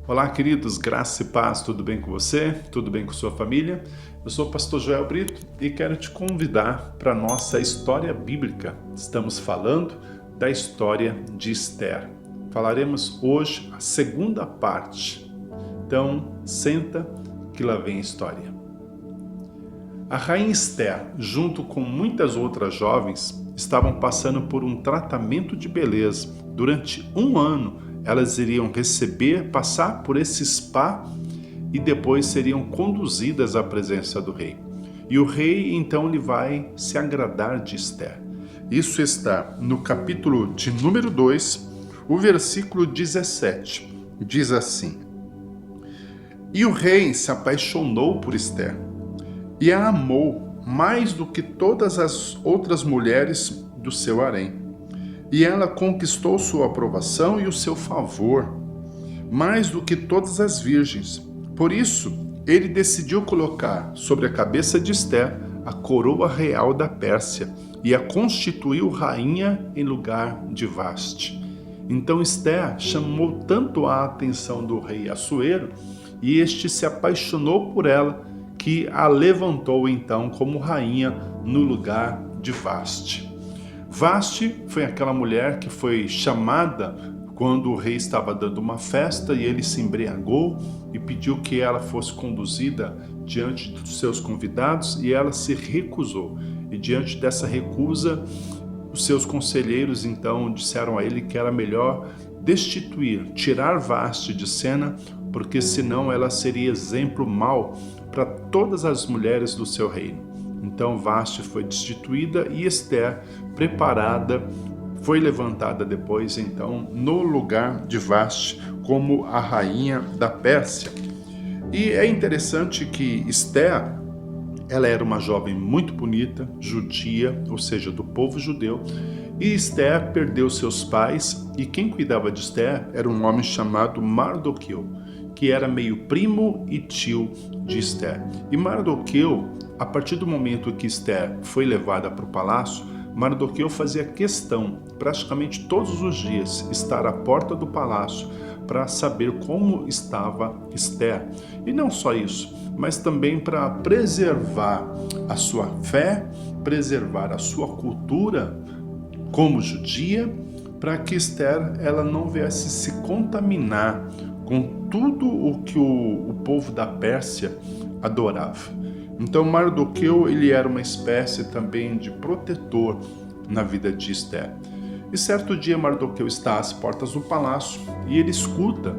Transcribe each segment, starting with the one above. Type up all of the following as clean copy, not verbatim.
Olá, queridos, graça e paz, tudo bem com você? Tudo bem com sua família? Eu sou o pastor Joel Brito e quero te convidar para a nossa história bíblica. Estamos falando da história de Esther. Falaremos hoje a segunda parte. Então, senta que lá vem a história. A rainha Esther, junto com muitas outras jovens, estavam passando por um tratamento de beleza. Durante um ano, elas iriam passar por esse spa e depois seriam conduzidas à presença do rei. E o rei, então, ele vai se agradar de Esther. Isso está no capítulo de número 2, o versículo 17. Diz assim: E o rei se apaixonou por Esther e a amou mais do que todas as outras mulheres do seu harém. E ela conquistou sua aprovação e o seu favor, mais do que todas as virgens. Por isso, ele decidiu colocar sobre a cabeça de Esther a coroa real da Pérsia e a constituiu rainha em lugar de Vaste. Então Esther chamou tanto a atenção do rei Assuero, e este se apaixonou por ela, que a levantou então como rainha no lugar de Vaste. Vaste foi aquela mulher que foi chamada quando o rei estava dando uma festa e ele se embriagou e pediu que ela fosse conduzida diante dos seus convidados e ela se recusou. E diante dessa recusa, os seus conselheiros então disseram a ele que era melhor destituir, tirar Vaste de cena, porque senão ela seria exemplo mau para todas as mulheres do seu reino. Então Vaste foi destituída e Esther, preparada, foi levantada depois então no lugar de Vaste como a rainha da Pérsia. E é interessante que Esther, ela era uma jovem muito bonita, judia, ou seja, do povo judeu, e Esther perdeu seus pais, e quem cuidava de Esther era um homem chamado Mardoqueu, que era meio primo e tio de Esther. E Mardoqueu, a partir do momento que Esther foi levada para o palácio, Mardoqueu fazia questão, praticamente todos os dias, estar à porta do palácio para saber como estava Esther. E não só isso, mas também para preservar a sua fé, preservar a sua cultura como judia, para que Esther ela não viesse se contaminar com tudo o que o povo da Pérsia adorava. Então Mardoqueu ele era uma espécie também de protetor na vida de Esther. E certo dia Mardoqueu está às portas do palácio e ele escuta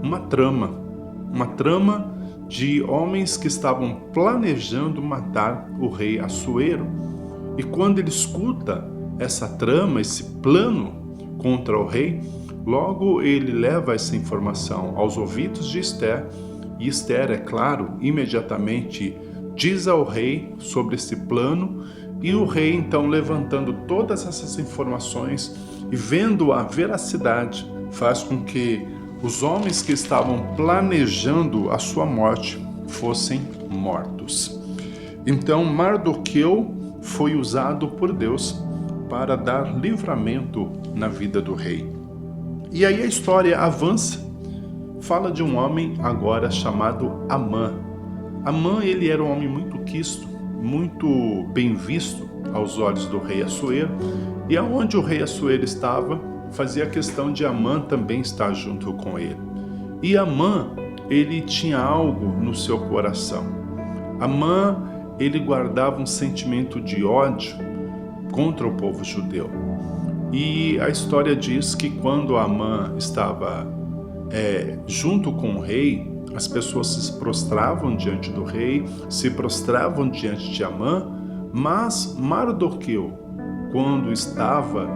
uma trama de homens que estavam planejando matar o rei Assuero. E quando ele escuta essa trama, esse plano contra o rei, logo ele leva essa informação aos ouvidos de Esther, e Esther, é claro, imediatamente diz ao rei sobre esse plano, e o rei então, levantando todas essas informações e vendo a veracidade, faz com que os homens que estavam planejando a sua morte fossem mortos. Então Mardoqueu foi usado por Deus para dar livramento na vida do rei. E aí a história avança, fala de um homem agora chamado Amã. Amã, ele era um homem muito quisto, muito bem visto aos olhos do rei Assuero, e aonde o rei Assuero estava, fazia questão de Amã também estar junto com ele. E Amã, ele tinha algo no seu coração. Amã, ele guardava um sentimento de ódio contra o povo judeu. E a história diz que quando Amã estava junto com o rei, as pessoas se prostravam diante do rei, se prostravam diante de Amã, mas Mardoqueu, quando estava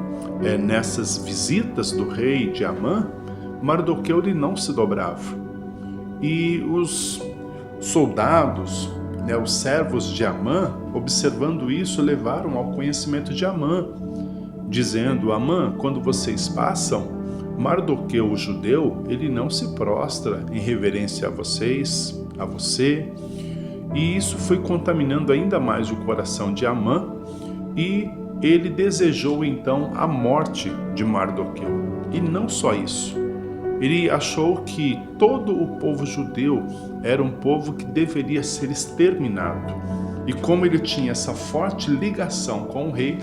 nessas visitas do rei de Amã, Mardoqueu ele não se dobrava. E os soldados, os servos de Amã, observando isso, levaram ao conhecimento de Amã, dizendo: Amã, quando vocês passam, Mardoqueu, o judeu, ele não se prostra em reverência a vocês, a você. E isso foi contaminando ainda mais o coração de Amã, e ele desejou então a morte de Mardoqueu. E não só isso, Ele achou que todo o povo judeu era um povo que deveria ser exterminado. E como ele tinha essa forte ligação com o rei,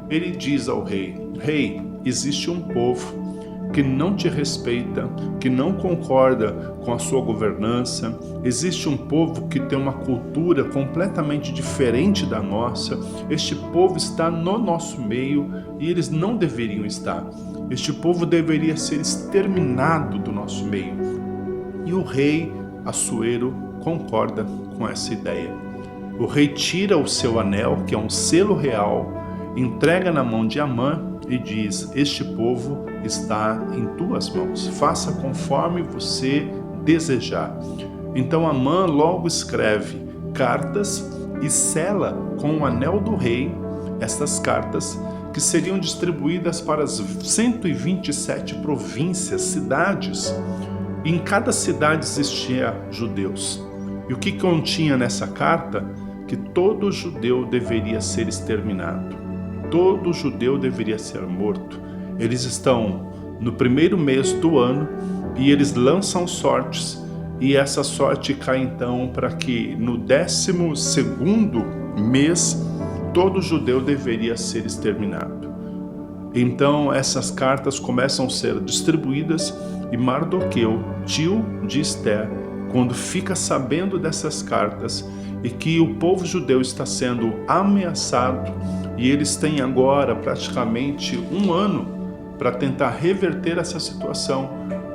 ele diz ao rei: Rei, existe um povo que não te respeita, que não concorda com a sua governança. Existe um povo que tem uma cultura completamente diferente da nossa. Este povo está no nosso meio e eles não deveriam estar. Este povo deveria ser exterminado do nosso meio. E o rei Assuero concorda com essa ideia. O rei tira o seu anel, que é um selo real, entrega na mão de Amã e diz: este povo está em tuas mãos, faça conforme você desejar. Então Amã logo escreve cartas e sela com o anel do rei estas cartas, que seriam distribuídas para as 127 províncias, cidades. E em cada cidade existia judeus. E o que continha nessa carta? Que todo judeu deveria ser exterminado. Todo judeu deveria ser morto. Eles estão no primeiro mês do ano e eles lançam sortes, e essa sorte cai então para que no 12º mês todo judeu deveria ser exterminado. Então essas cartas começam a ser distribuídas e Mardoqueu, tio de Esther, quando fica sabendo dessas cartas e que o povo judeu está sendo ameaçado, e eles têm agora praticamente um ano para tentar reverter essa situação,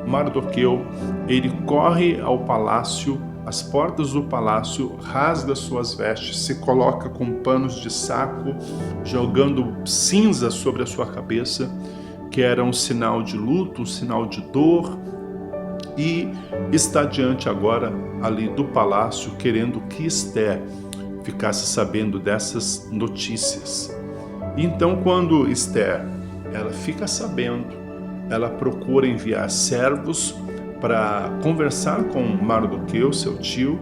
Mardoqueu, ele corre ao palácio, às portas do palácio, rasga suas vestes, se coloca com panos de saco, jogando cinza sobre a sua cabeça, que era um sinal de luto, um sinal de dor, e está diante agora ali do palácio, querendo que Esther ficasse sabendo dessas notícias. Então, quando Esther ela fica sabendo, ela procura enviar servos para conversar com Mardoqueu, seu tio,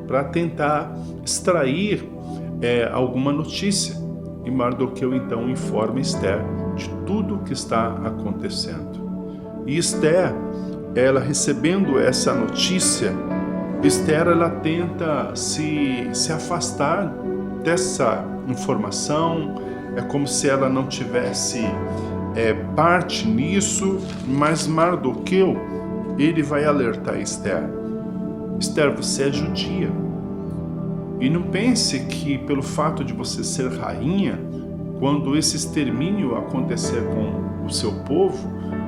para tentar extrair alguma notícia. E Mardoqueu então informa Esther de tudo o que está acontecendo. E Esther, ela recebendo essa notícia, Esther ela tenta se afastar dessa informação. É como se ela não tivesse parte nisso, mas Mardoqueu, ele vai alertar Esther: Esther, você é judia, e não pense que pelo fato de você ser rainha, quando esse extermínio acontecer com o seu povo,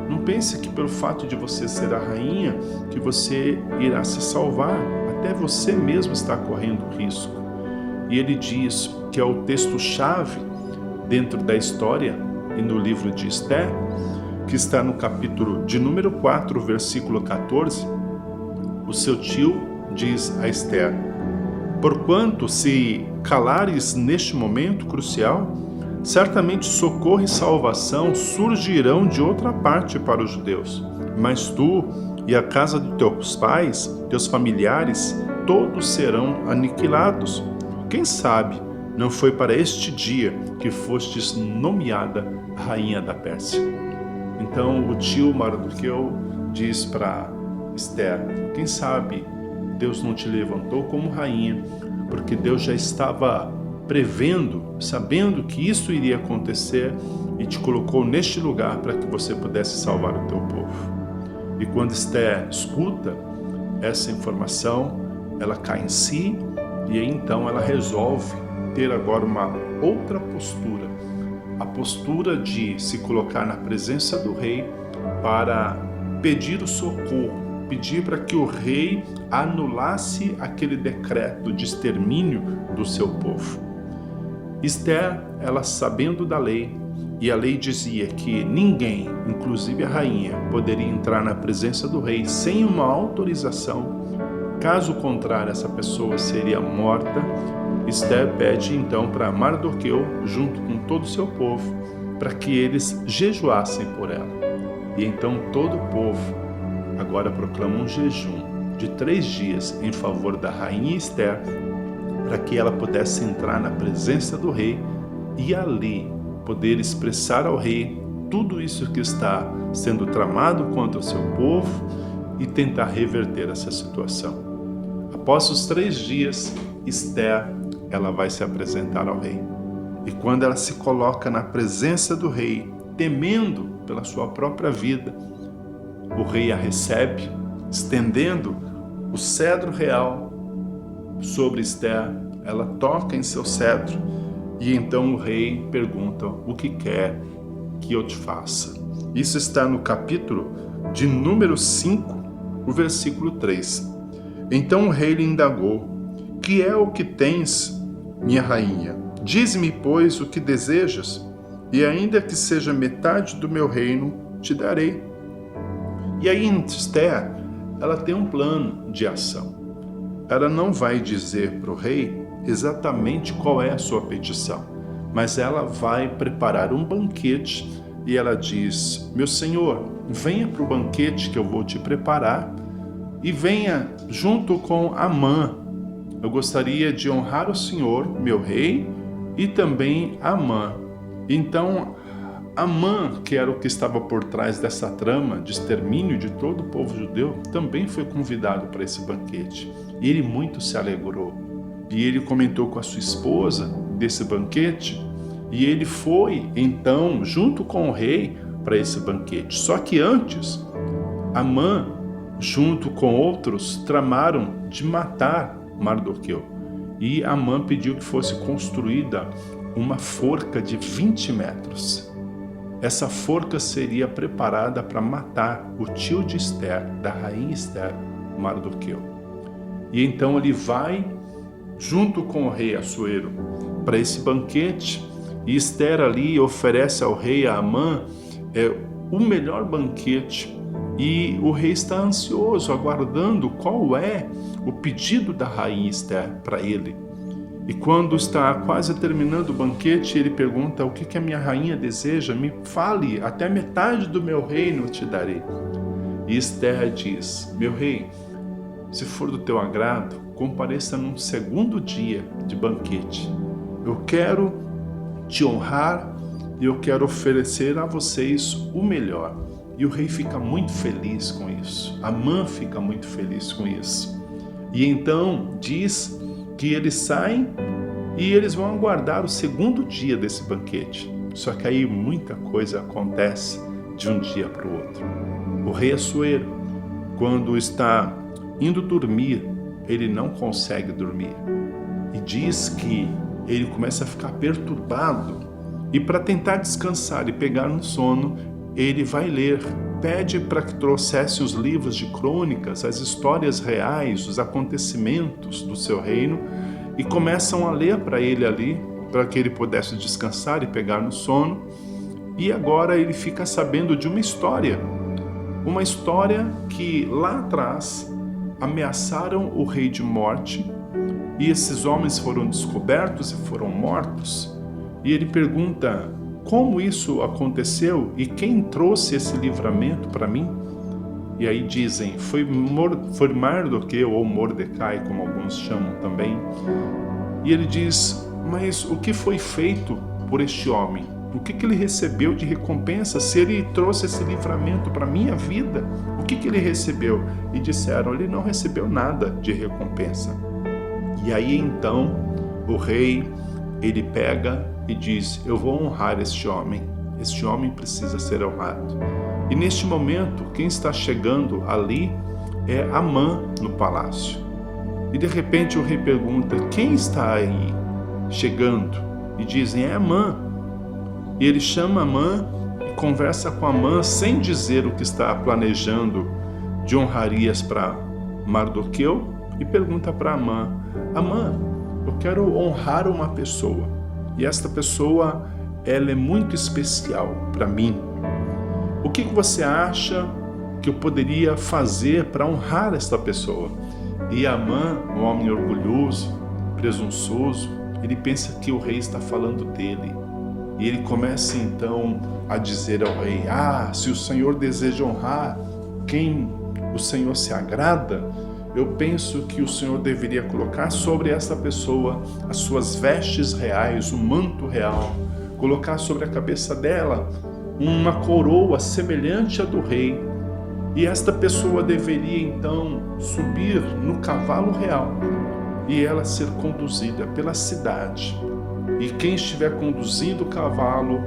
não pense que pelo fato de você ser a rainha, que você irá se salvar. Até você mesmo está correndo risco. E ele diz que é o texto-chave dentro da história e no livro de Esther, que está no capítulo de número 4, versículo 14, o seu tio diz a Esther: porquanto se calares neste momento crucial, certamente socorro e salvação surgirão de outra parte para os judeus, mas tu e a casa de teus pais, teus familiares, todos serão aniquilados. Quem sabe não foi para este dia que fostes nomeada rainha da Pérsia. Então o tio Mardoqueu diz para Esther: quem sabe Deus não te levantou como rainha, porque Deus já estava prevendo, sabendo que isso iria acontecer, e te colocou neste lugar para que você pudesse salvar o teu povo. E quando Esther escuta essa informação, ela cai em si, e aí então ela resolve ter agora uma outra postura, a postura de se colocar na presença do rei para pedir o socorro, pedir para que o rei anulasse aquele decreto de extermínio do seu povo. Esther, ela sabendo da lei, e a lei dizia que ninguém, inclusive a rainha, poderia entrar na presença do rei sem uma autorização. Caso contrário, essa pessoa seria morta. Esther pede então para Mardoqueu, junto com todo o seu povo, para que eles jejuassem por ela. E então todo o povo agora proclama um jejum de 3 dias em favor da rainha Esther, para que ela pudesse entrar na presença do rei e ali poder expressar ao rei tudo isso que está sendo tramado contra o seu povo, e tentar reverter essa situação. Após os 3 dias, Esther, ela vai se apresentar ao rei. E quando ela se coloca na presença do rei, temendo pela sua própria vida, o rei a recebe, estendendo o cetro real sobre Esther. Ela toca em seu cetro e então o rei pergunta: o que quer que eu te faça? Isso está no capítulo de número 5, o versículo 3. Então o rei lhe indagou: que é o que tens, minha rainha? Dize-me, pois, o que desejas, e ainda que seja metade do meu reino, te darei. E aí Esther, ela tem um plano de ação. Ela não vai dizer para o rei exatamente qual é a sua petição, mas ela vai preparar um banquete e ela diz: meu senhor, venha para o banquete que eu vou te preparar e venha junto com Amã. Eu gostaria de honrar o senhor, meu rei, e também Amã. Então, Amã, que era o que estava por trás dessa trama de extermínio de todo o povo judeu, também foi convidado para esse banquete. E ele muito se alegrou. E ele comentou com a sua esposa desse banquete, e ele foi, então, junto com o rei, para esse banquete. Só que antes, Amã, junto com outros, tramaram de matar Mardoqueu. E Amã pediu que fosse construída uma forca de 20 metros. Essa forca seria preparada para matar o tio de Esther, da rainha Esther, Mardoqueu. E então ele vai, junto com o rei Assuero, para esse banquete, e Esther ali oferece ao rei, a Amã, o melhor banquete. E o rei está ansioso, aguardando qual é o pedido da rainha Esther para ele. E quando está quase terminando o banquete, ele pergunta: o que a minha rainha deseja? Me fale, até metade do meu reino te darei. E Esther diz: meu rei, se for do teu agrado, compareça num segundo dia de banquete. Eu quero te honrar e eu quero oferecer a vocês o melhor. E o rei fica muito feliz com isso. Amã fica muito feliz com isso. E então diz que eles saem e eles vão aguardar o segundo dia desse banquete. Só que aí muita coisa acontece de um dia para o outro. O rei Assuero, quando está indo dormir, ele não consegue dormir. E diz que ele começa a ficar perturbado. E para tentar descansar e pegar no sono, ele vai ler, pede para que trouxesse os livros de crônicas, as histórias reais, os acontecimentos do seu reino, e começam a ler para ele ali, para que ele pudesse descansar e pegar no sono. E agora ele fica sabendo de uma história que lá atrás ameaçaram o rei de morte, e esses homens foram descobertos e foram mortos. E ele pergunta: como isso aconteceu e quem trouxe esse livramento para mim? E aí dizem: foi Mardoqueu, ou Mordecai, como alguns chamam também. E ele diz: mas o que foi feito por este homem? O que ele recebeu de recompensa? Se ele trouxe esse livramento para a minha vida, o que ele recebeu? E disseram: ele não recebeu nada de recompensa. E aí então o rei, ele pega e diz: eu vou honrar este homem precisa ser honrado. E neste momento, quem está chegando ali é Amã no palácio. E de repente o rei pergunta: quem está aí chegando? E dizem: é Amã. E ele chama Amã e conversa com Amã sem dizer o que está planejando de honrarias para Mardoqueu, e pergunta para Amã: Amã, eu quero honrar uma pessoa. E esta pessoa, ela é muito especial para mim. O que você acha que eu poderia fazer para honrar esta pessoa? E Amã, um homem orgulhoso, presunçoso, ele pensa que o rei está falando dele. E ele começa então a dizer ao rei: se o Senhor deseja honrar quem o Senhor se agrada, eu penso que o Senhor deveria colocar sobre essa pessoa as suas vestes reais, o manto real, colocar sobre a cabeça dela uma coroa semelhante à do rei, E esta pessoa deveria então subir no cavalo real e ela ser conduzida pela cidade. E quem estiver conduzindo o cavalo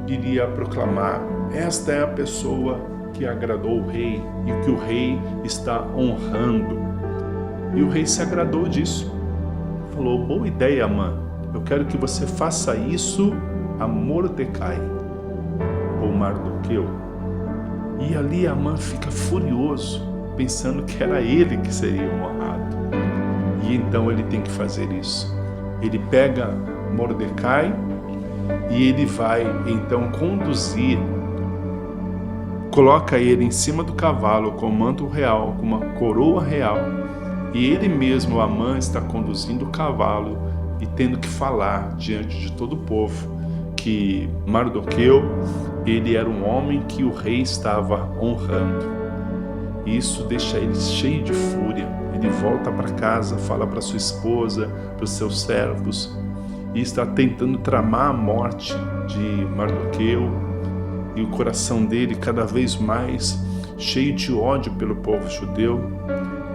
iria proclamar: esta é a pessoa que agradou o rei e que o rei está honrando. E o rei se agradou disso. Falou: boa ideia, Amã. Eu quero que você faça isso a Mordecai, ou Mardoqueu. E ali Amã fica furioso, pensando que era ele que seria honrado. E então ele tem que fazer isso. Ele pega Mordecai e ele vai então conduzir, coloca ele em cima do cavalo com o manto real, com uma coroa real, e ele mesmo, Amã, está conduzindo o cavalo e tendo que falar diante de todo o povo que Mardoqueu, ele era um homem que o rei estava honrando. Isso deixa ele cheio de fúria. Ele volta para casa, fala para sua esposa, para os seus servos, e está tentando tramar a morte de Mardoqueu, e o coração dele cada vez mais cheio de ódio pelo povo judeu.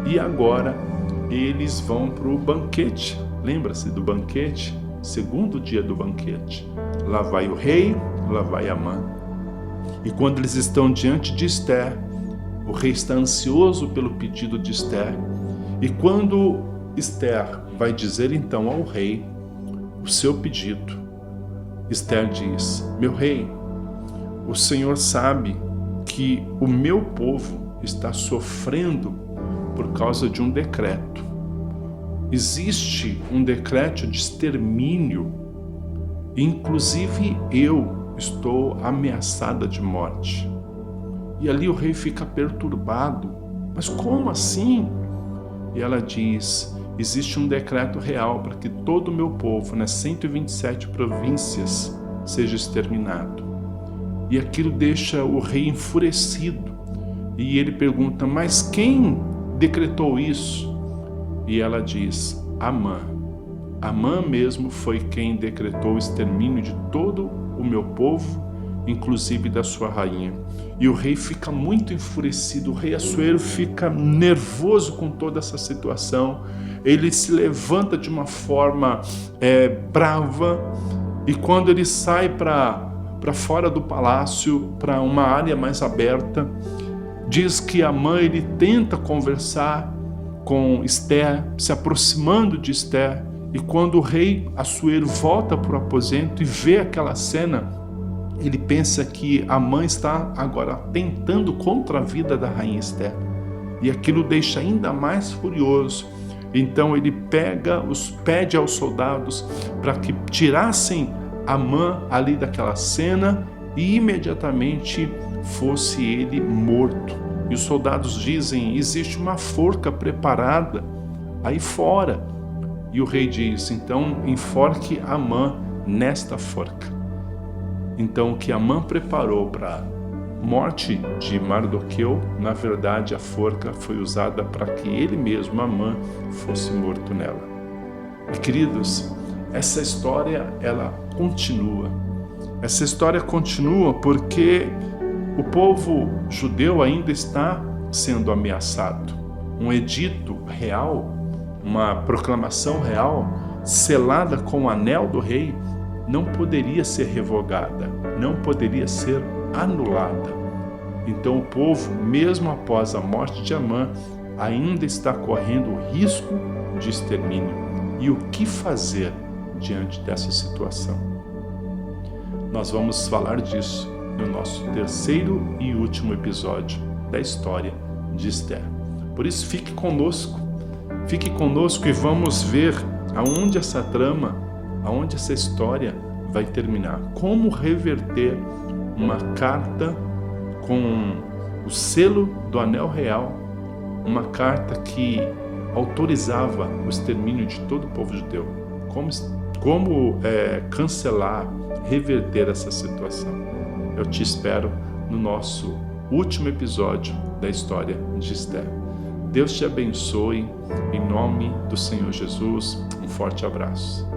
E agora eles vão para o banquete. Lembra-se do banquete? Segundo dia do banquete. Lá vai o rei, lá vai Amã. E quando eles estão diante de Ester, o rei está ansioso pelo pedido de Ester. E quando Ester vai dizer então ao rei o seu pedido, Ester diz: meu rei, o Senhor sabe que o meu povo está sofrendo por causa de um decreto. Existe um decreto de extermínio, inclusive eu estou ameaçada de morte. E ali o rei fica perturbado. Mas como assim? E ela diz: existe um decreto real para que todo o meu povo, nas 127 províncias, seja exterminado. E aquilo deixa o rei enfurecido. E ele pergunta: mas quem decretou isso? E ela diz: Amã. Amã mesmo foi quem decretou o extermínio de todo o meu povo, inclusive da sua rainha. E o rei fica muito enfurecido, o rei Assuero fica nervoso com toda essa situação. Ele se levanta de uma forma brava, e quando ele sai para fora do palácio, para uma área mais aberta, diz que Amã, ele tenta conversar com Ester, se aproximando de Ester, e quando o rei Assuero volta para o aposento e vê aquela cena, ele pensa que Amã está agora tentando contra a vida da rainha Ester, e aquilo deixa ainda mais furioso. Então ele pede aos soldados para que tirassem Amã ali daquela cena e imediatamente fosse ele morto. E os soldados dizem: existe uma forca preparada aí fora. E o rei diz: então enforque Amã nesta forca. Então o que Amã preparou para a morte de Mardoqueu, na verdade a forca foi usada para que ele mesmo, Amã, fosse morto nela. E queridos, essa história ela continua. Essa história continua porque o povo judeu ainda está sendo ameaçado. Um edito real, uma proclamação real, selada com o anel do rei, não poderia ser revogada, não poderia ser anulada. Então o povo, mesmo após a morte de Amã, ainda está correndo o risco de extermínio. E o que fazer diante dessa situação? Nós vamos falar disso no nosso terceiro e último episódio da história de Ester. Por isso, fique conosco e vamos ver aonde essa trama, aonde essa história vai terminar. Como reverter uma carta com o selo do anel real, uma carta que autorizava o extermínio de todo o povo judeu. Como cancelar, reverter essa situação. Eu te espero no nosso último episódio da história de Ester. Deus te abençoe, em nome do Senhor Jesus. Um forte abraço.